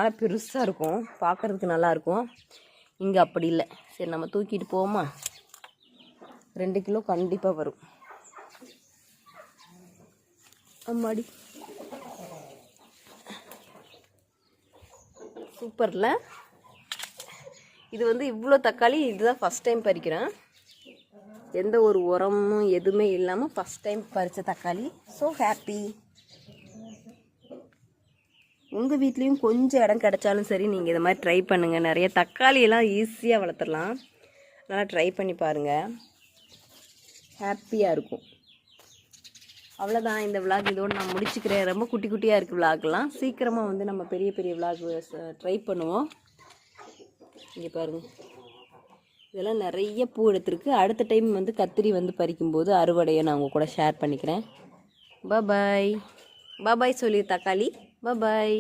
ஆனால் பெருசாக இருக்கும், பார்க்குறதுக்கு நல்லாயிருக்கும். இங்கே அப்படி இல்லை. சரி நம்ம தூக்கிட்டு போவோமா? 2 கிலோ கண்டிப்பாக வரும். அம்மாடி சூப்பரில். இது வந்து இவ்வளோ தக்காளி இதுதான் ஃபஸ்ட் டைம் பறிக்கிறேன். எந்த ஒரு உரமும் எதுவுமே இல்லாமல் ஃபஸ்ட் டைம் பறித்த தக்காளி. So happy. உங்கள் வீட்லேயும் கொஞ்சம் இடம் கிடச்சாலும் சரி, நீங்கள் இதை மாதிரி ட்ரை பண்ணுங்கள். நிறைய தக்காளியெல்லாம் ஈஸியாக வளர்த்துடலாம். நல்லா ட்ரை பண்ணி பாருங்கள், ஹாப்பியாக இருக்கும். அவ்வளோதான் இந்த விளாக். இதோடு நான் முடிச்சுக்கிறேன். ரொம்ப குட்டி குட்டியாக இருக்குது விளாக்லாம். சீக்கிரமாக வந்து நம்ம பெரிய பெரிய விளாக் ட்ரை பண்ணுவோம். இங்கே பாருங்கள், இதெல்லாம் நிறைய பூ எடுத்துருக்கு. அடுத்த டைம் வந்து கத்திரி வந்து பறிக்கும்போது அறுவடையை நான் உங்கள் கூட ஷேர் பண்ணிக்கிறேன். பாய் பாய் சொல்லி தக்காளி. பாய்.